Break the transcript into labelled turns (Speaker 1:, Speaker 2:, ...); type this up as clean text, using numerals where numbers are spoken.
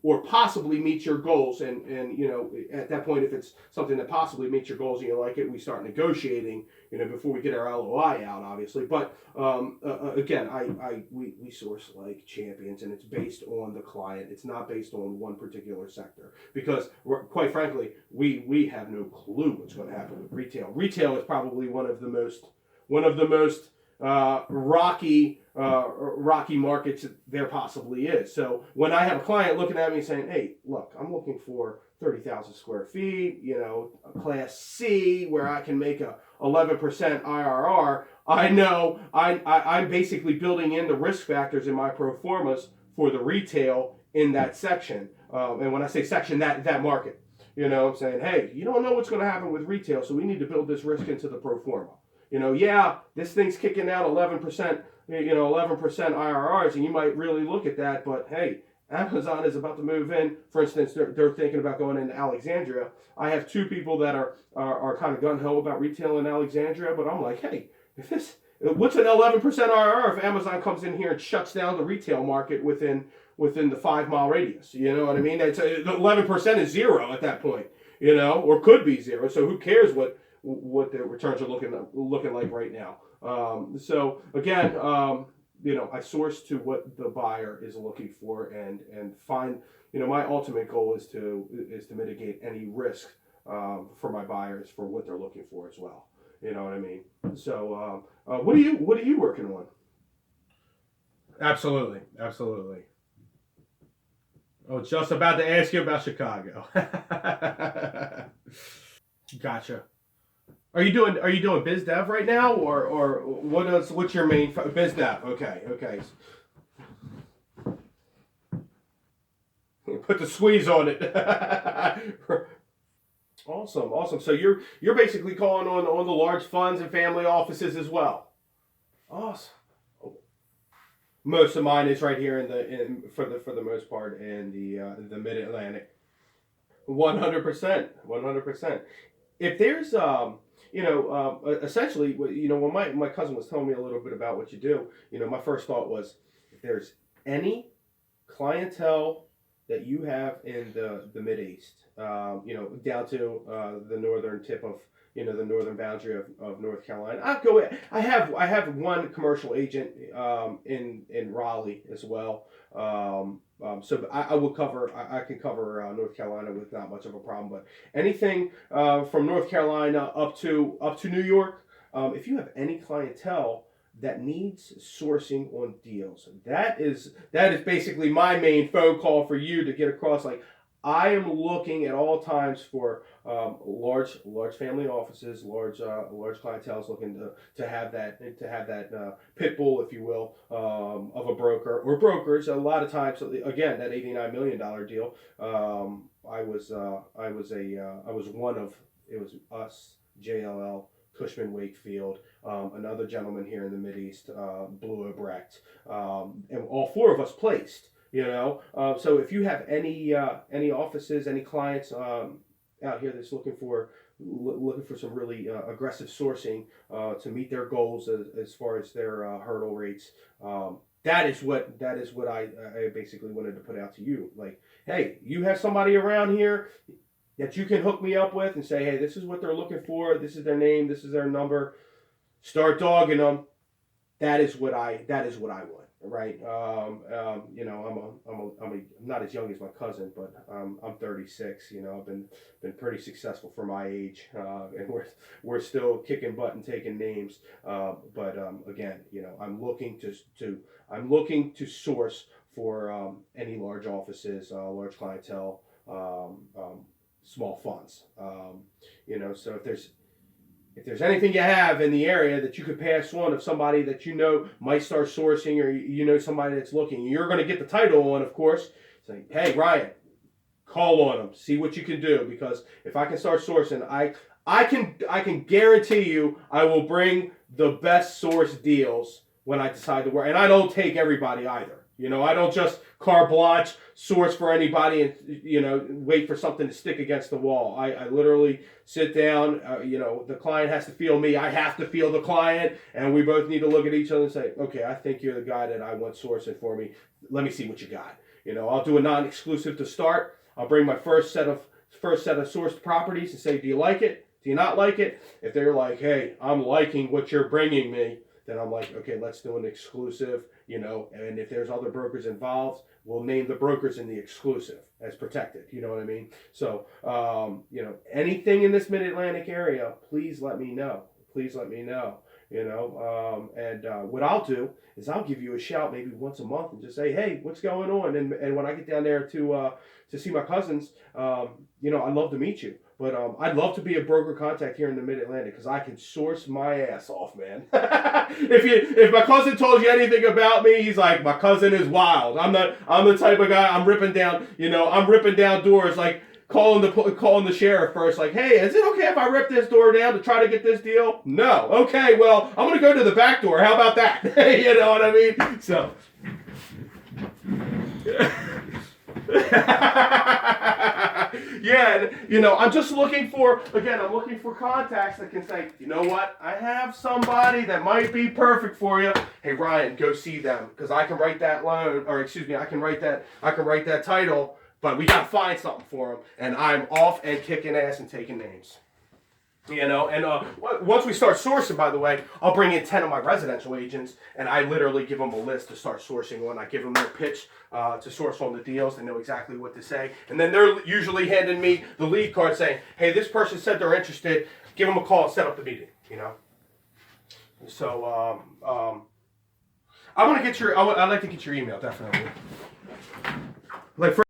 Speaker 1: or possibly meet your goals. And at that point, if it's something that possibly meets your goals and you like it, we start negotiating, before we get our LOI out, obviously. But again, we source like champions, and it's based on the client. It's not based on one particular sector, because quite frankly, we have no clue what's going to happen with retail. Retail is probably one of the most rocky markets there possibly is. So when I have a client looking at me saying, "Hey, look, I'm looking for 30,000 square feet, a Class C where I can make a 11% IRR," I know I'm basically building in the risk factors in my pro formas for the retail in that section. And when I say section, that market, I'm saying, hey, you don't know what's going to happen with retail, so we need to build this risk into the pro forma. Yeah, this thing's kicking out 11%, 11% IRRs, and you might really look at that, but hey, Amazon is about to move in. For instance, they're thinking about going into Alexandria. I have two people that are kind of gung-ho about retail in Alexandria, but I'm like, hey, what's an 11% IRR if Amazon comes in here and shuts down the retail market within the 5-mile radius? You know what I mean? It's 11% is zero at that point, or could be zero. So who cares what the returns are looking like right now? So again, I source to what the buyer is looking for, and find, my ultimate goal is to mitigate any risk for my buyers for what they're looking for as well. You know what I mean? So what are you working on? Absolutely. I was just about to ask you about Chicago. Gotcha. Are you doing biz dev right now, or what's your main biz dev? Okay. Put the squeeze on it. Awesome. So you're basically calling on the large funds and family offices as well. Awesome. Most of mine is right here for the most part in the Mid Atlantic. 100%. If there's essentially, when my cousin was telling me a little bit about what you do, my first thought was, if there's any clientele that you have in the Mid East, down to the northern tip of, the northern boundary of North Carolina. I have one commercial agent in Raleigh as well. So I can cover North Carolina with not much of a problem. But anything from North Carolina up to New York, if you have any clientele that needs sourcing on deals, that is basically my main phone call for you to get across. Like, I am looking at all times for large family offices, large clientele looking to have that pit bull, if you will, of a broker or brokers. A lot of times, again, that $89 million deal. I was one of, it was us, JLL, Cushman Wakefield, another gentleman here in the Mideast, Blue Obrecht, and all four of us placed. So if you have any offices, any clients out here that's looking for some really aggressive sourcing to meet their goals as far as their hurdle rates, that is what I basically wanted to put out to you. Like, hey, you have somebody around here that you can hook me up with and say, hey, this is what they're looking for. This is their name. This is their number. Start dogging them. That is what I want. Right. I'm not as young as my cousin, but I'm 36. I've been pretty successful for my age, and we're still kicking butt and taking names. But again, I'm looking to source for any large offices, large clientele, small funds. So if there's anything you have in the area that you could pass on of somebody that might start sourcing, or somebody that's looking, you're going to get the title on, of course. Say, hey, Ryan, call on them, see what you can do, because if I can start sourcing, I can guarantee you I will bring the best source deals when I decide to work. And I don't take everybody either. I don't just carte blanche source for anybody and, wait for something to stick against the wall. I literally sit down, the client has to feel me. I have to feel the client, and we both need to look at each other and say, okay, I think you're the guy that I want sourcing for me. Let me see what you got. You know, I'll do a non-exclusive to start. I'll bring my first set of sourced properties and say, do you like it? Do you not like it? If they're like, hey, I'm liking what you're bringing me, then I'm like, okay, let's do an exclusive, you know, and if there's other brokers involved, we'll name the brokers in the exclusive as protected, you know what I mean? So, you know, anything in this mid-Atlantic area, please let me know. Please let me know, you know, what I'll do is I'll give you a shout maybe once a month and just say, hey, what's going on? And when I get down there to see my cousins, you know, I'd love to meet you. But I'd love to be a broker contact here in the Mid-Atlantic because I can source my ass off, man. If my cousin told you anything about me, he's like, my cousin is wild. I'm the type of guy. I'm ripping down doors, like calling the sheriff first, like, hey, is it okay if I rip this door down to try to get this deal? No. Okay, well, I'm gonna go to the back door. How about that? You know what I mean? So. Yeah, you know, I'm just looking for contacts that can say, you know what, I have somebody that might be perfect for you. Hey, Ryan, go see them because I can write that loan, or excuse me, I can write that title, but we gotta find something for them, and I'm off and kicking ass and taking names. You know, and once we start sourcing, by the way, I'll bring in 10 of my residential agents, and I literally give them a list to start sourcing on. I give them their pitch to source on the deals. They know exactly what to say. And then they're usually handing me the lead card saying, hey, this person said they're interested. Give them a call and set up the meeting, you know. So I'd like to get your email, definitely. Like,